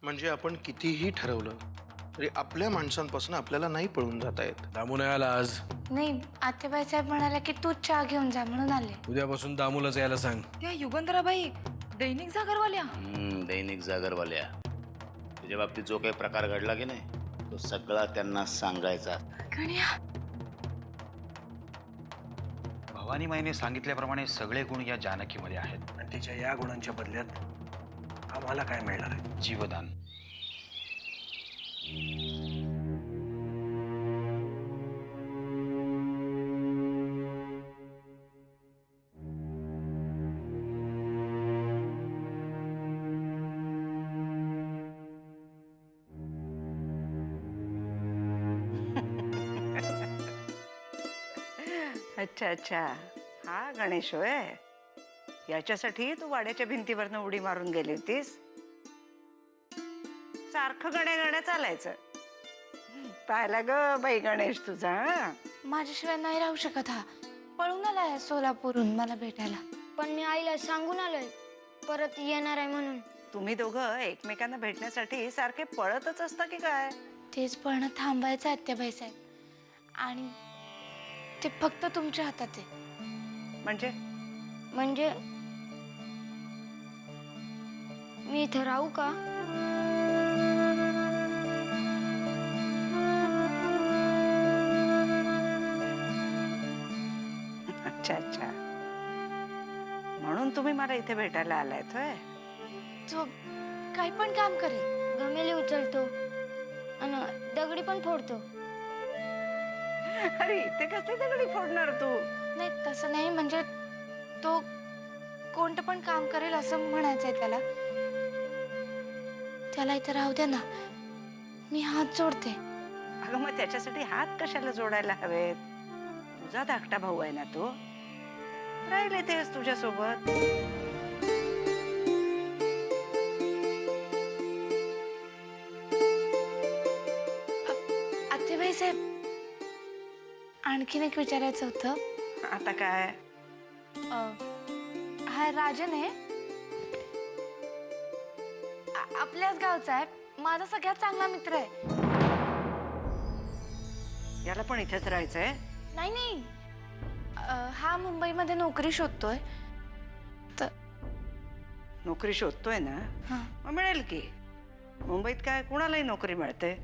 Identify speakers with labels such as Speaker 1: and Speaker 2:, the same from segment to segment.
Speaker 1: म्हणजे आपण कितीही ठरवलं तरी आपल्या माणसांपासून आपल्याला नाही पळून जाता येत.
Speaker 2: दामू नाही आला आज.
Speaker 3: नाही, आतेबाई साहेब म्हणाले की तू चहा घेऊन जा म्हणून आले.
Speaker 2: उद्यापासून दामूलाच यायला सांग.
Speaker 4: त्या युगंधराबाई दैनिक जागरवाल्या.
Speaker 5: दैनिक जागरवाल्या, तुझ्या बाबतीत जो काही प्रकार घडला की नाही तो सगळा त्यांना सांगायचा.
Speaker 3: गण्या,
Speaker 6: भवानी माईने सांगितल्याप्रमाणे सगळे गुण या जानकीमध्ये आहेत.
Speaker 2: आणि तिच्या या गुणांच्या बदल्यात आम्हाला काय मिळणार आहे?
Speaker 6: जीवदान.
Speaker 7: अच्छा अच्छा, हा गणेश होय. याच्यासाठी तू वाड्याच्या भिंतीवरनं उडी मारून गेली होतीस. सारखं गणे गणे चालायचं. पाहिला ग बाई गणेश तुझा.
Speaker 3: माझ्याशिवाय नाही राहू शकत हा. पळून आलाय सोलापूरहून मला भेटायला.
Speaker 8: पण मी आईला सांगून आलोय परत येणार आहे म्हणून.
Speaker 7: तुम्ही दोघं एकमेकांना भेटण्यासाठी सारखे पळतच असता की काय?
Speaker 3: तेच पळणं थांबायचं आत्याबाई साहेब. आणि ते फक्त तुमच्या हातात आहे.
Speaker 7: म्हणजे
Speaker 8: मी इथं राहू का?
Speaker 7: अच्छा अच्छा, म्हणून तुम्ही मला इथे भेटायला आलायत होय.
Speaker 3: तो काही पण काम करेल.
Speaker 8: गमेली उचलतो आणि दगडी पण फोडतो.
Speaker 7: अरे इथे कसली दगडी फोडणार तू?
Speaker 3: नाही तसं नाही, म्हणजे तो कोणतं पण काम करेल असं म्हणायचंय त्याला. त्याला इथे राहू द्या ना, मी हात जोडते.
Speaker 7: अगं मग त्याच्यासाठी हात कशाला जोडायला हवेत? तुझा धाकटा भाऊ आहे ना तो. राहिले तेच तुझ्यासोबत.
Speaker 3: आत्याबाई साहेब, आणखीन एक विचारायचं होतं.
Speaker 7: आता काय?
Speaker 3: हा राजन आहे, आपल्याच गावचा आहे, माझा सगळ्यात चांगला मित्र आहे.
Speaker 7: याला पण इथेच राहायचंय?
Speaker 3: नाही नाही, हा मुंबईमध्ये नोकरी शोधतोय.
Speaker 7: नोकरी शोधतोय ना?
Speaker 3: हा.
Speaker 7: मग मिळेल की. मुंबईत काय कुणालाही नोकरी मिळते.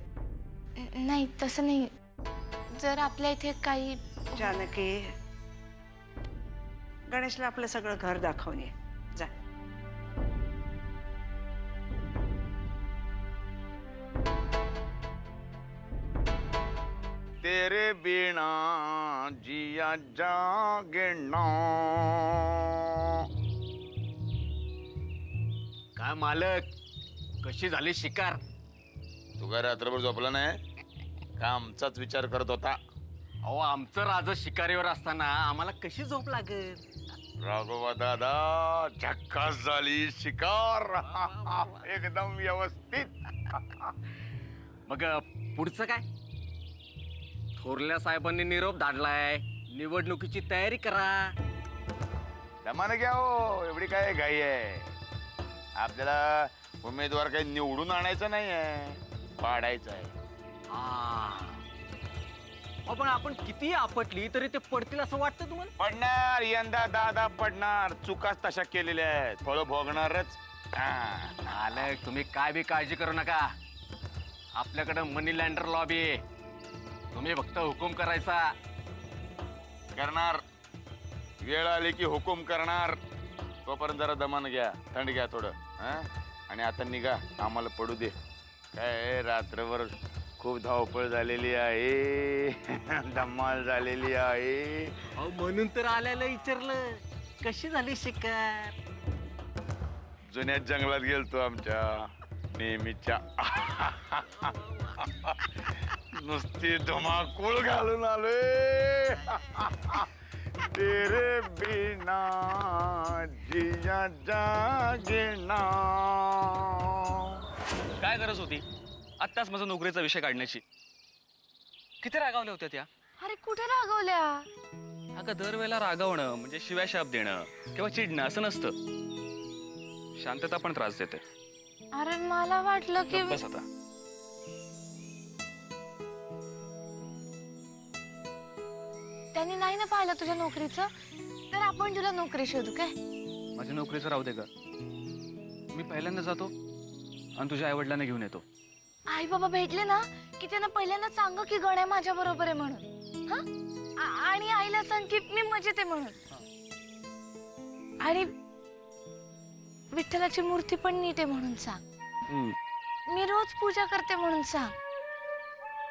Speaker 3: नाही तसं नाही, जर आपल्या इथे काही.
Speaker 7: जानकी, गणेशला आपलं सगळं घर दाखवून ये जा.
Speaker 5: तेरे बिना जिया जागना.
Speaker 9: काय मालक, कशी झाली शिकार?
Speaker 5: तू काय रात्रभर झोपला नाही का? आमचाच विचार करत होता.
Speaker 9: अहो, आमचं राज शिकारीवर असताना आम्हाला कशी झोप लागेल?
Speaker 5: राघोबा दादा, झक्कास झाली शिकार. एकदम व्यवस्थित.
Speaker 9: मग पुढचं काय? थोरल्या साहेबांनी निरोप धाडलाय, निवडणुकीची तयारी करा.
Speaker 5: दमानं घ्या हो, एवढी काय घाई आहे? आपल्याला उमेदवार काही निवडून आणायचं नाही आहे, पाडायचं आहे.
Speaker 9: पण आपण किती आपटली तरी ते पडतील असं वाटतं तुम्हाला?
Speaker 5: पडणार, यंदा दादा पडणार. चुकाच तशा केलेल्या आहेत, फळ भोगणारच.
Speaker 9: मालक, तुम्ही काय बी काळजी करू नका. आपल्याकडे मनी लँडर लॉबी आहे, तुम्ही फक्त हुकूम करायचा.
Speaker 5: करणार, वेळ आली की हुकूम करणार. तोपर्यंत जरा दमान घ्या, थंड घ्या थोडं. आणि आता निघा, आम्हाला पडू दे. काय रात्रभर खूप धावपळ झालेली आहे, धम्माल झालेली आहे.
Speaker 9: म्हणून तर आल्याला विचारलं कशी झाली शिकार.
Speaker 5: जुन्या जंगलात गेलतो आमच्या नेहमीच्या. नुसती धुमाकूळ घालून आलोय. तेरे बिना जिया जागना.
Speaker 10: काय गरज होती आत्ताच माझा नोकरीचा विषय काढण्याची? किती रागावल्या होत्या त्या?
Speaker 3: अरे कुठे रागवल्या?
Speaker 10: अगं दरवेळेला रागावणं म्हणजे शिव्या शाप देणं किंवा चिडणं असं नसतं. शांतता पण त्रास देते.
Speaker 3: अरे मला वाटलं की
Speaker 10: बस आता.
Speaker 3: त्यांनी नाही ना पाहिलं तुझ्या नोकरीचं, तर आपण तुला नोकरी शोधू काय?
Speaker 10: माझ्या नोकरीचं राहू दे का. मी पहिल्यांदा जातो आणि तुझ्या आईवडिलांना घेऊन येतो.
Speaker 3: आई बाबा भेटले ना की त्यांना पहिल्यांदा सांग की गण्या माझ्या बरोबर आहे म्हणून. हा आणि आईला सांग की मी मजेत आहे म्हणून. आणि विठ्ठलाची मूर्ती पण नीट आहे म्हणून सांग. मी रोज पूजा करते म्हणून सांग.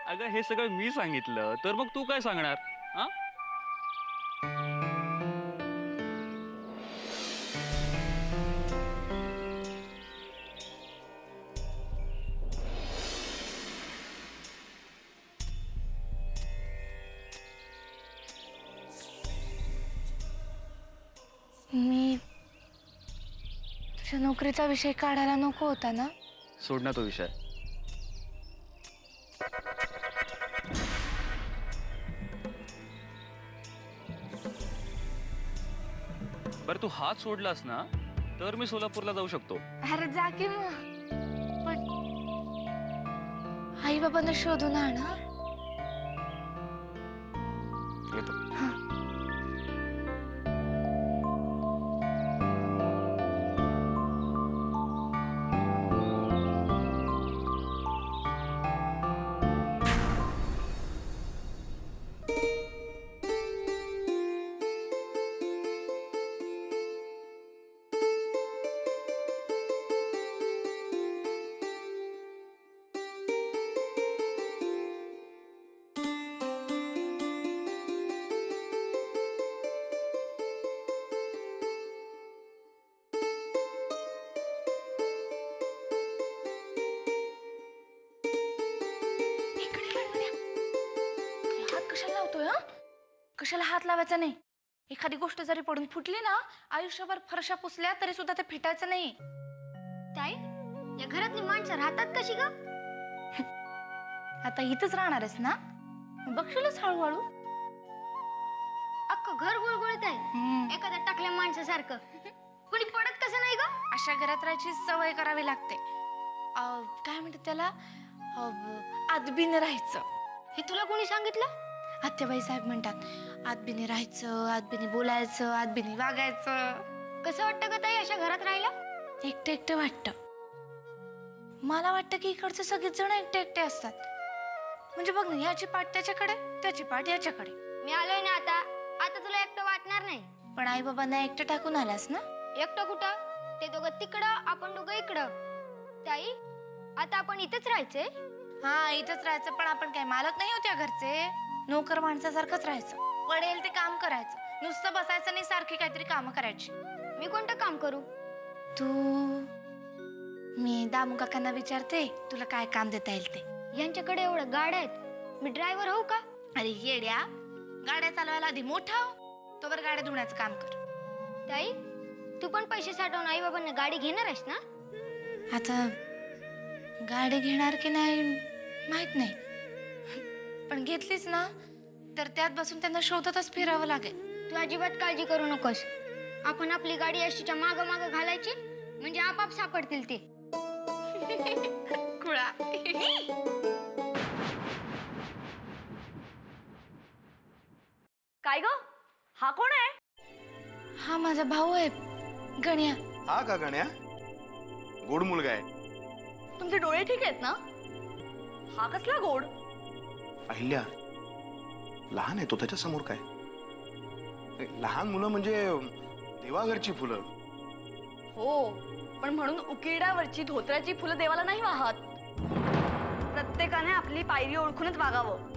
Speaker 10: अगं हे सगळं मी सांगितलं तर मग तू काय सांगणार? हा
Speaker 3: मी तुझ्या नोकरीचा विषय काढायला नको होता ना.
Speaker 10: सोड ना तो विषय. बरं तू हात सोडलास ना तर मी सोलापूरला जाऊ शकतो.
Speaker 3: अरे जा की मग. पण आई बाबांना शोधून आण हा.
Speaker 10: येतो.
Speaker 3: कशाला लावतोय हा? कशाला हात लावायचा नाही. एखादी गोष्ट जरी पडून फुटली ना, आयुष्यभर फरशा पुसल्या तरी सुद्धा ते फिटायचं नाही.
Speaker 8: ताई या घरातली माणसं राहतात कशी ग?
Speaker 3: आता इथंच राहणारच ना, बघशीलच हळूहळू.
Speaker 8: अख्खं घर गुळगुळत आहे एखाद्या टाकल्या माणसासारखं. कुणी पडत कसं नाही ग?
Speaker 3: अशा घरात राहायची सवय करावी लागते. काय म्हणतात त्याला, आदबीने राहायचं.
Speaker 8: हे तुला कोणी सांगितलं?
Speaker 3: आत्याबाई साहेब म्हणतात आदबीने राहायचं, आदबीने बोलायचं, आदबीने वागायचं.
Speaker 8: कसं वाटतं ग ताई अशा घरात राहायला?
Speaker 3: एकटं एकटं वाटतं. मला वाटतं की इकडचे सगळेच जण एकटे एकटे असतात. म्हणजे बघ ना, याची पाठ त्याच्याकडे, त्याची पाठ याच्याकडे.
Speaker 8: मी आलोय ना आता. आता तुला एकटं वाटणार नाही.
Speaker 3: पण आई बाबांना एकटं टाकून आलास ना.
Speaker 8: एकटं कुठं? ते दोघं तिकडं, आपण दोघं इकडं. ताई आता आपण इथेच राहायचंय?
Speaker 3: हा इथंच राहायचं. पण आपण काय मालक नाही होत्या घरचे. नोकर माणसासारखंच राहायचं. पडेल ते काम करायचं. नुसतं बसायचं नाही, सारखी काहीतरी कामं करायची.
Speaker 8: मी कोणतं काम करू?
Speaker 3: तू मी दामू काकांना विचारते तुला काय काम देता येईल ते.
Speaker 8: यांच्याकडे एवढं गाड्या आहेत, मी ड्रायव्हर होऊ का?
Speaker 3: अरे येड्या, गाड्या चालवायला आधी मोठा हो, तोवर गाड्या धुण्याचं काम कर.
Speaker 8: ताई तू पण पैसे साठवून आई बाबांना गाडी घेणार आहेस ना?
Speaker 3: आता गाडी घेणार की नाही माहित नाही, पण घेतलीच ना तर त्यात बसून त्यांना शोधतच फिरावं लागेल.
Speaker 8: तू अजिबात काळजी करू नकोस. आपण आपली गाडी यशीच्या माग माग घालायची, म्हणजे आपाप सापडतील ते.
Speaker 3: खुळा.
Speaker 4: काय ग? हा कोण आहे?
Speaker 3: हा माझा भाऊ आहे गण्या.
Speaker 1: हा का गण्या? गोड मुलगा आहे.
Speaker 4: तुमचे डोळे ठीक आहेत ना? हा कसला गोड?
Speaker 1: अहिल्या, लहान आहे तो, त्याच्या समोर काय? लहान मुलं म्हणजे देवाघरची फुलं.
Speaker 4: हो, पण म्हणून उकिरड्यावरची धोत्र्याची फुलं देवाला नाही वाहत. प्रत्येकाने आपली पायरी ओळखूनच वागावं.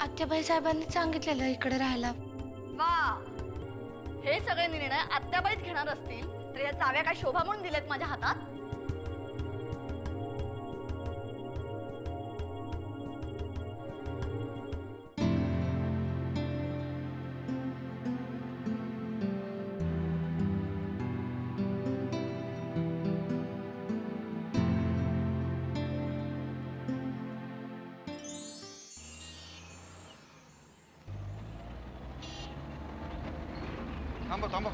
Speaker 3: आत्याबाई साहेबांनी सांगितलेलं इकडे राहायला.
Speaker 4: वा, हे सगळे निर्णय आत्याबाईच घेणार असतील तर या चाव्या काय शोभा म्हणून दिल्यात माझ्या हातात?
Speaker 6: थांबा थांबा.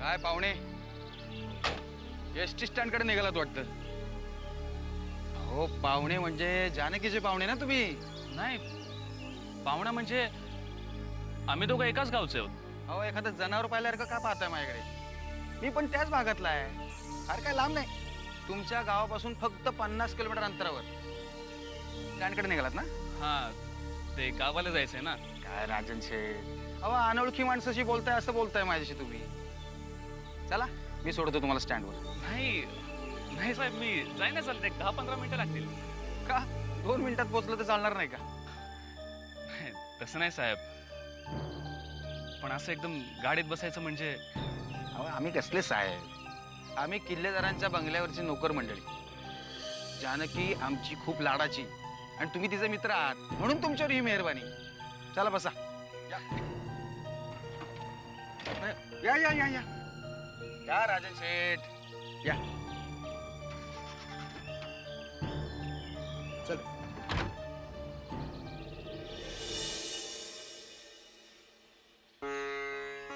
Speaker 6: काय पाहुणे एस टी स्टँड कडे निघालात वाटतं. हो पाहुणे म्हणजे जानकीचे पाहुणे ना तुम्ही.
Speaker 10: नाही, पाहुणा म्हणजे आम्ही दोघं एकाच गावचे आहोत.
Speaker 6: अहो एखादं जनावर पाहिल्यासारखं का पाहताय माझ्याकडे. मी पण त्याच भागातला आहे, फार काय लांब नाही. तुमच्या गावापासून फक्त 50 किलोमीटर अंतरावर स्टँडकडे निघालात ना.
Speaker 10: हा, ते गावाला जायचंय ना.
Speaker 6: काय राजन शेठ, अहो अनोळखी माणसाशी बोलताय असं बोलताय माझ्याशी तुम्ही. चला मी सोडतो तुम्हाला स्टँडवर.
Speaker 10: नाही नाही साहेब, मी जाईन ना, चालते 10-15 मिनिटं लागतील.
Speaker 6: का 2 मिनिटात पोहोचलं तर चालणार नाही का.
Speaker 10: तसं नाही साहेब, पण असं एकदम गाडीत बसायचं म्हणजे.
Speaker 6: अहो आम्ही कसले साहेब, आम्ही किल्लेदारांच्या बंगल्यावरची नोकर मंडळी. जानकी आमची खूप लाडाची आणि तुम्ही तिचे मित्र आहात म्हणून तुमच्यावर ही मेहरबानी. चला बसा. या या या या या या राजन शेठ या.
Speaker 1: चल.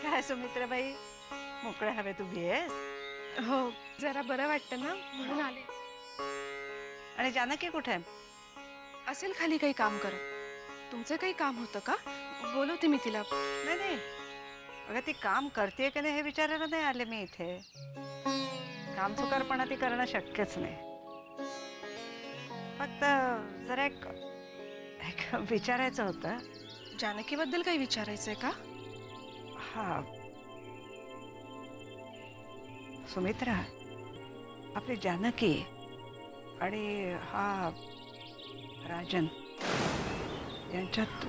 Speaker 7: काय सुमित्राबाई, मोकळ्या हवेत उभी आहेस?
Speaker 11: हो, जरा बरं वाटतं ना म्हणून आले.
Speaker 7: आणि जानकी कुठे आहे?
Speaker 11: असेल खाली काही काम करत. तुमचं काही काम होतं का? बोलवते मी तिला.
Speaker 7: नाही नाही, अगं ती काम करते की नाही हे विचारायला नाही आले मी इथे. काम चुकारपणा ती करणं शक्यच नाही. फक्त जरा एक विचारायचं होतं.
Speaker 11: जानकीबद्दल काही विचारायचंय का?
Speaker 7: हा सुमित्रा, आपली जानकी आणि हा राजन यांच्यात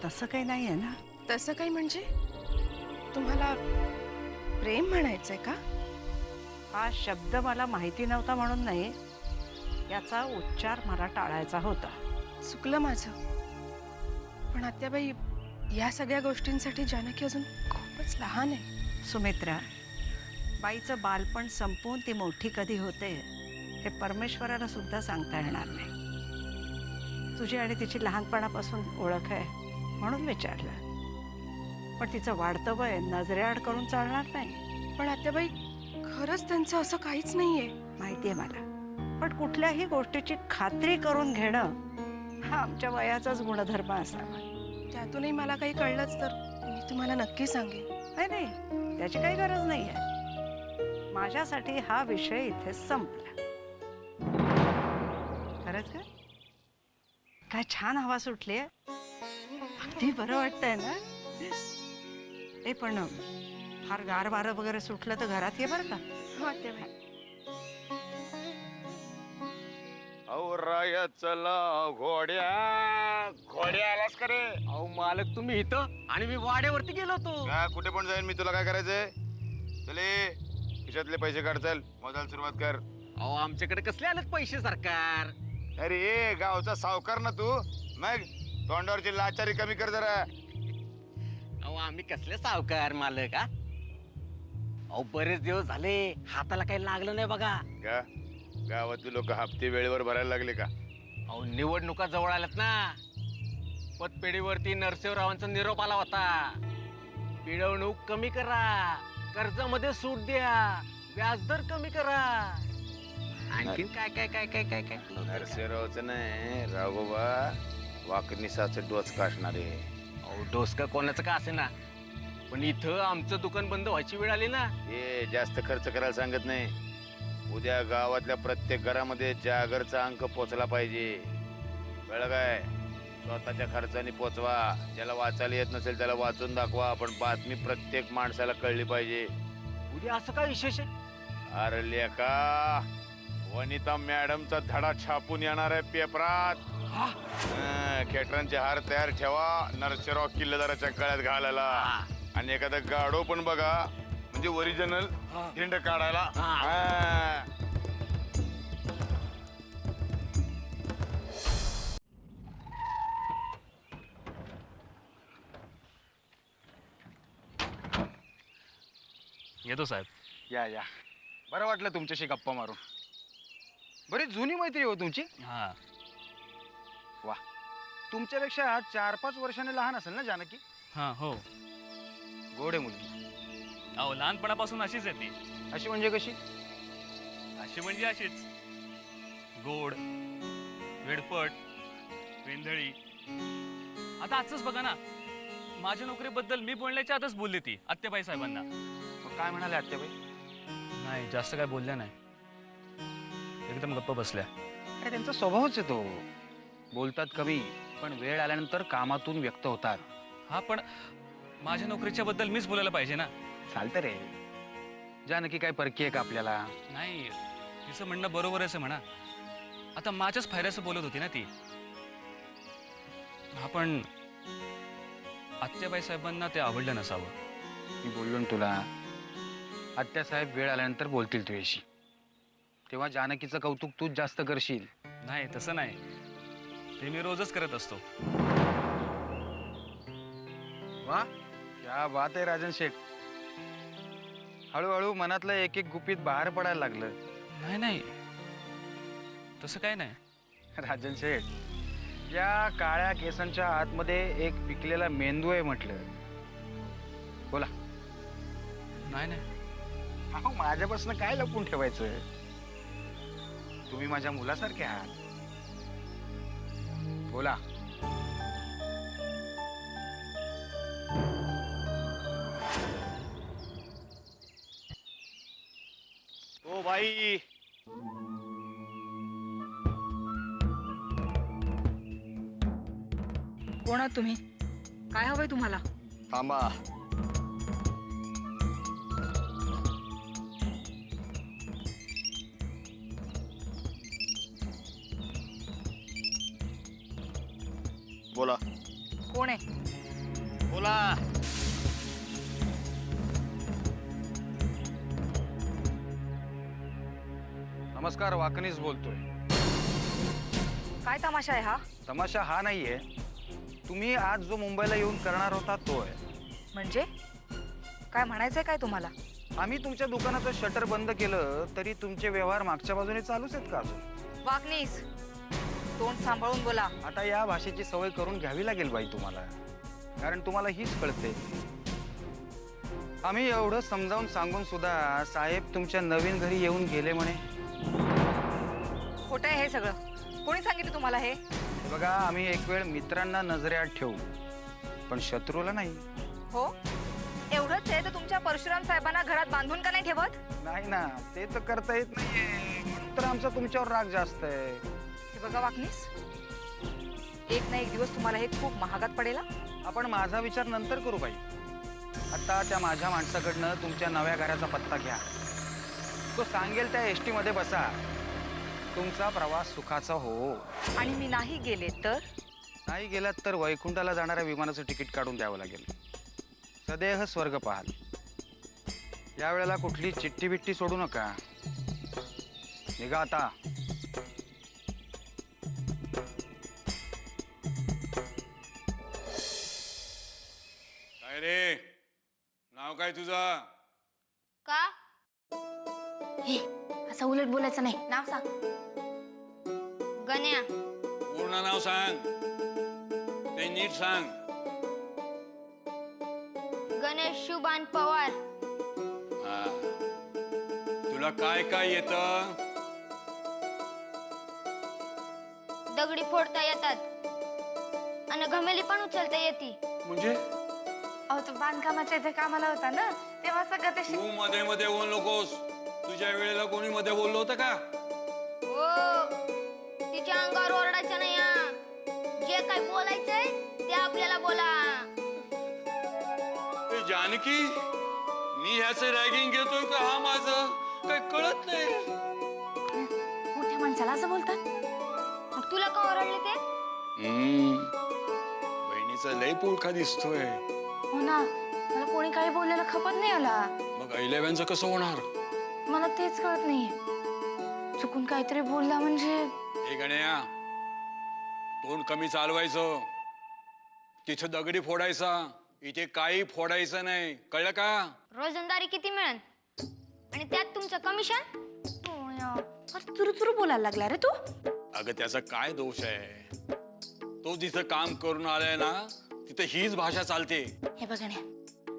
Speaker 7: तसं काही नाही आहे ना?
Speaker 11: तसं काही म्हणजे तुम्हाला प्रेम म्हणायचंय का?
Speaker 7: हा शब्द मला माहिती नव्हता म्हणून नाही, याचा उच्चार मला टाळायचा होता.
Speaker 11: चुकलं माझं. पण आत्याबाई, या सगळ्या गोष्टींसाठी जानकी अजून खूपच लहान आहे.
Speaker 7: सुमित्रा, बाईचं बालपण संपवून ती मोठी कधी होते हे परमेश्वराला सुद्धा सांगता येणार नाही. तुझी आणि तिची लहानपणापासून ओळख आहे म्हणून विचारलं. पण तिचं वाढतं वय नजरेआड करून चालणार नाही.
Speaker 11: पण आत्याबाई, खरंच त्यांचं असं काहीच नाहीये.
Speaker 7: माहितीये मला, पण कुठल्याही गोष्टीची खात्री करून घेणं हा आमच्या वयाचाच गुणधर्म असावा.
Speaker 11: त्यातूनही मला काही कळलंच तर मी तुम्हाला नक्की सांगेन.
Speaker 7: नाही नाही, त्याची काही गरज नाही आहे. माझ्यासाठी हा विषय इथे संपला. खरंच का? काय छान हवा सुटली आहे. अगदी बरं वाटतंय ना. ए पण फार गार वारं वगैरे सुटलं तर घरात ये बरं का.
Speaker 11: हो आत्याबाई.
Speaker 5: अहो राया चला घोड्या घोड्या आलास का रे.
Speaker 9: अहो मालक, तुम्ही इथं आणि मी वाड्यावरती गेलो होतो.
Speaker 5: का कुठे पण जाईन मी, तुला काय करायचंय. चले खिशातले पैसे काढ, चल मोजायला सुरुवात कर.
Speaker 9: अहो आमच्याकडे कसले आलेत पैसे सरकार.
Speaker 5: अरे गावचा सावकार ना तू, मग तोंडावरची लाचारी कमी कर जरा.
Speaker 9: अहो आम्ही कसले सावकार मालक. अहो बरेच दिवस झाले हाताला काही लागलं नाही बघा.
Speaker 5: का गावातली लोक हप्ते वेळेवर भरायला लागले का.
Speaker 9: अहो निवडणुका जवळ आल्यात ना. पतपेढीवरती नरसिंहरावांचा निरोप आला होता. पिळवणूक कमी करा, कर्जामध्ये सूट द्या, व्याजदर कमी करा. आणखीन काय काय काय काय काय काय
Speaker 5: नरसिंहरावचं नाही, राघोबा वाकनिसाचं डोच काढणारे.
Speaker 9: अहो डोसका कोणाचं का असे ना, पण इथं आमचं दुकान बंद व्हायची वेळ आली ना.
Speaker 5: हे जास्त खर्च करायला सांगत नाही. उद्या गावातल्या प्रत्येक घरामध्ये जागरचा अंक पोचला पाहिजे. कळलं काय. स्वतःच्या खर्चाने पोचवा. ज्याला वाचायला येत नसेल त्याला वाचून दाखवा, पण बातमी प्रत्येक माणसाला कळली पाहिजे.
Speaker 9: उद्या असं काय विशेष आहे?
Speaker 5: अरे लेका, वनिता मॅडमचा धडा छापून येणार आहे पेपरात. खेटरांचे हार तयार ठेवा नरसिंहराव किल्लेदाराच्या गळ्यात घालायला. आणि एखादा गाडो पण बघा, म्हणजे ओरिजिनल हिंड काढायला.
Speaker 10: येतो साहेब.
Speaker 6: या या, बरं वाटलं तुमच्याशी गप्पा मारून. बरी जुनी मैत्री हो तुमची.
Speaker 10: हा,
Speaker 6: वा, तुमच्यापेक्षा 4-5 वर्षाने लहान असेल ना जानकी.
Speaker 10: हा, हो.
Speaker 6: गोड आहे मुलगी.
Speaker 10: अहो लहानपणापासून अशीच आहे ती.
Speaker 6: अशी म्हणजे कशी?
Speaker 10: अशी म्हणजे अशीच गोड, वेडपट, वेंधळी. आता आजच बघा ना, माझ्या नोकरीबद्दल मी बोलण्याच्या आतच बोलली ती आत्याबाई साहेबांना.
Speaker 6: मग काय म्हणाले आत्याबाई?
Speaker 10: नाही, जास्त काय बोलल्या नाही, एकदम गप्प बसल्या.
Speaker 6: अरे त्यांचा स्वभावच आहे तो. बोलतात कमी, पण वेळ आल्यानंतर कामातून व्यक्त होतात.
Speaker 10: हा, पण माझ्या नोकरीच्या बद्दल मीच बोलायला पाहिजे ना.
Speaker 6: चालतं रे. जानकी काय परकी आहे का आपल्याला?
Speaker 10: नाही, तिचं म्हणणं बरोबरच आहे म्हणा. आता माझ्याच फायद्याचं बोलत होती ना ती. हा, पण आत्याबाई साहेबांना ते आवडलं नसावं.
Speaker 6: मी बोललो ना तुला, आत्यासाहेब वेळ आल्यानंतर बोलतील तुझ्याशी. तेव्हा जानकीचं कौतुक तूच जास्त करशील.
Speaker 10: नाही, तसं नाही, ते मी रोजच करत असतो.
Speaker 6: वा, क्या बात आहे राजन शेठ. हळूहळू मनातलं एक एक गुपित बाहेर पडायला लागलं.
Speaker 10: नाही नाही, तसं काय नाही.
Speaker 6: राजन शेठ, या काळ्या केसांच्या आतमध्ये एक पिकलेला मेंदू आहे म्हटलं. बोला.
Speaker 10: नाही नाही,
Speaker 6: अहो, माझ्यापासून काय लपून ठेवायचं? तुम्ही माझ्या मुलासारखे आहात. बोला.
Speaker 1: ओ बाई,
Speaker 12: कोण आहात तुम्ही? काय हवंय तुम्हाला?
Speaker 1: थांबा. बोला.
Speaker 12: कोण आहे?
Speaker 1: बोला.
Speaker 6: नमस्कार, वाकणीस बोलतोय.
Speaker 12: काय तमाशा आहे हा?
Speaker 6: तमाशा हा नाहीये. तुम्ही आज जो मुंबईला येऊन करणार होता तो आहे.
Speaker 12: म्हणजे काय म्हणायचंय काय तुम्हाला?
Speaker 6: आम्ही तुमच्या दुकानाचं शटर बंद केलं तरी तुमचे व्यवहार मागच्या बाजूने चालूच आहेत का अजून?
Speaker 12: वागणीस, तोंड सांभाळून बोला.
Speaker 6: आता या भाषेची सवय करून घ्यावी लागेल बाई तुम्हाला, कारण तुम्हाला हीच कळते. आम्ही एवढं समजावून सांगून सुद्धा साहेब तुमच्या नवीन घरी येऊन गेले म्हणे.
Speaker 12: खोटं आहे हे सगळं. कोणी सांगितलं तुम्हाला हे?
Speaker 6: बघा, आम्ही एक वेळ मित्रांना नजरेआड ठेवू, पण शत्रूला नाही.
Speaker 12: हो, एवढंच आहे तर तुमच्या परशुराम साहेबांना घरात बांधून का नाही ठेवत?
Speaker 6: नाही ना, ते तर करता येत नाहीये, म्हणून तर आमचा तुमच्यावर राग जास्त आहे.
Speaker 12: हे बघा वाकणीस, एक ना एक दिवस तुम्हाला हे खूप महागात पडेल.
Speaker 6: आपण माझा विचार नंतर करू बाई. आता त्या माझ्या माणसाकडनं तुमच्या नव्या घराचा पत्ता घ्या. तो सांगेल त्या एसटी मध्ये बसा. तुमचा प्रवास सुखाचा हो.
Speaker 12: आणि मी नाही गेले तर?
Speaker 6: नाही गेलात तर वैकुंठाला जाणाऱ्या विमानाचं तिकीट काढून द्यावं लागेल. सदेह स्वर्ग पाहाल. यावेळेला कुठली चिठ्ठी बिट्टी सोडू नका. निघा आता.
Speaker 5: काय रे, नाव काय तुझं?
Speaker 8: का?
Speaker 3: हे असं उलट बोलायचं नाही, नाव सांग.
Speaker 8: गण्या.
Speaker 5: पूर्ण नाव सांग, ते नीट सांग.
Speaker 8: गणेश शुभान पवार.
Speaker 5: हा. तुला काय काय येतं?
Speaker 8: दगडी फोडता येतात आणि घमेली पण उचलता येते.
Speaker 5: म्हणजे
Speaker 3: अहो, तो बांधकामाच्या इथे कामाला होता ना, तेव्हा सगळं ते
Speaker 5: तू मध्ये मध्ये बोल नकोस. तुझ्या वेळेला कोणी मध्ये बोललो होतं का?
Speaker 8: हो, तिच्या अंगावर ओरडायचं नाही हा. जे काय बोलायचंय ते आपल्याला बोला.
Speaker 5: ए जानकी, मी ह्याचं रॅगिंग घेतोय का? हा माझं काय कळत नाही.
Speaker 3: मोठ्या माणसाला असं बोलतात.
Speaker 8: मग तुला का ओरडले ते?
Speaker 5: बहिणीचा लय पोळखा दिसतोय.
Speaker 3: हो ना, मला कोणी काही बोललेलं खपत नाही आला.
Speaker 5: मग अहिल्याबाईंचं कसं होणार?
Speaker 3: मला तेच कळत नाहीये. चुकून काहीतरी बोलला म्हणजे.
Speaker 5: हे गण्या, तोंड कमी चालवायचं. तिथं दगडी फोडायचा, इथे काही फोडायचं नाही, कळलं का?
Speaker 8: रोजंदारी किती मिळेल आणि त्यात तुमचं कमिशन?
Speaker 3: चुरू बोलायला लागला रे तू.
Speaker 5: अगं त्याचा काय दोष आहे? तो जिथं काम करून आलाय ना, तिथं हीच भाषा चालते.
Speaker 3: हे बघण्या,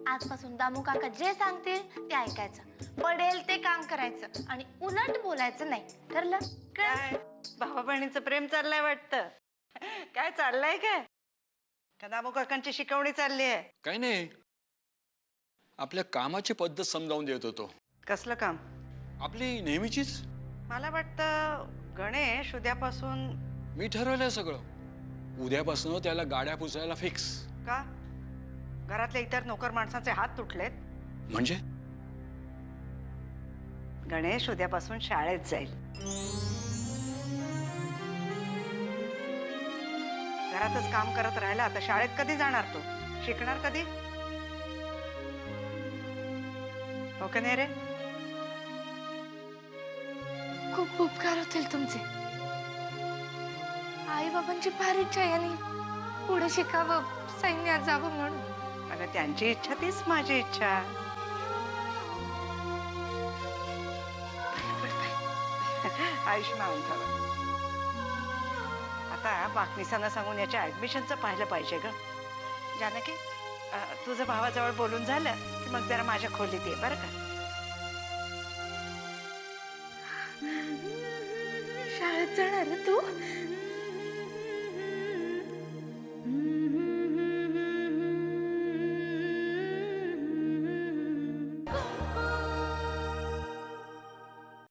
Speaker 3: आजपासून दामू काका जे सांगतील ते ऐकायचं, पडेल ते काम करायचं आणि उलट बोलायचं नाही. ठरलं?
Speaker 7: काय भावा बहिणीचं प्रेम चाललंय वाटतं. काय चाललंय काय? का दामू काकांची शिकवणी चालली आहे?
Speaker 13: काही नाही, आपल्या कामाची पद्धत समजावून देत होतो.
Speaker 7: कसलं काम?
Speaker 13: आपली नेहमीचीच.
Speaker 7: मला वाटतं गणेश उद्यापासून.
Speaker 13: मी ठरवलंय सगळं. उद्यापासून त्याला गाड्या पुसायला फिक्स.
Speaker 7: का? घरातल्या इतर नोकर माणसाचे हात तुटलेत.
Speaker 13: म्हणजे
Speaker 7: गणेश उद्यापासून शाळेत जाईल. घरातच काम करत राहिला तर शाळेत कधी जाणार तो? शिकणार कधी? हो का नाही रे?
Speaker 3: खूप उपकार होतील तुमचे. आई बाबांची फार इच्छा आहे आणि पुढे शिकावं, सैन्यात जावं म्हणून.
Speaker 7: अगं त्यांची इच्छा तीच माझी इच्छा. आयुष्मान भव. आता बाकनिसांना सांगून याच्या ऍडमिशनचं पाहिलं पाहिजे ग. जानकी, तुझं भावाजवळ बोलून झालं की मग जरा माझ्या खोलीत ये बरं का.
Speaker 3: शाळेत जाणार तू?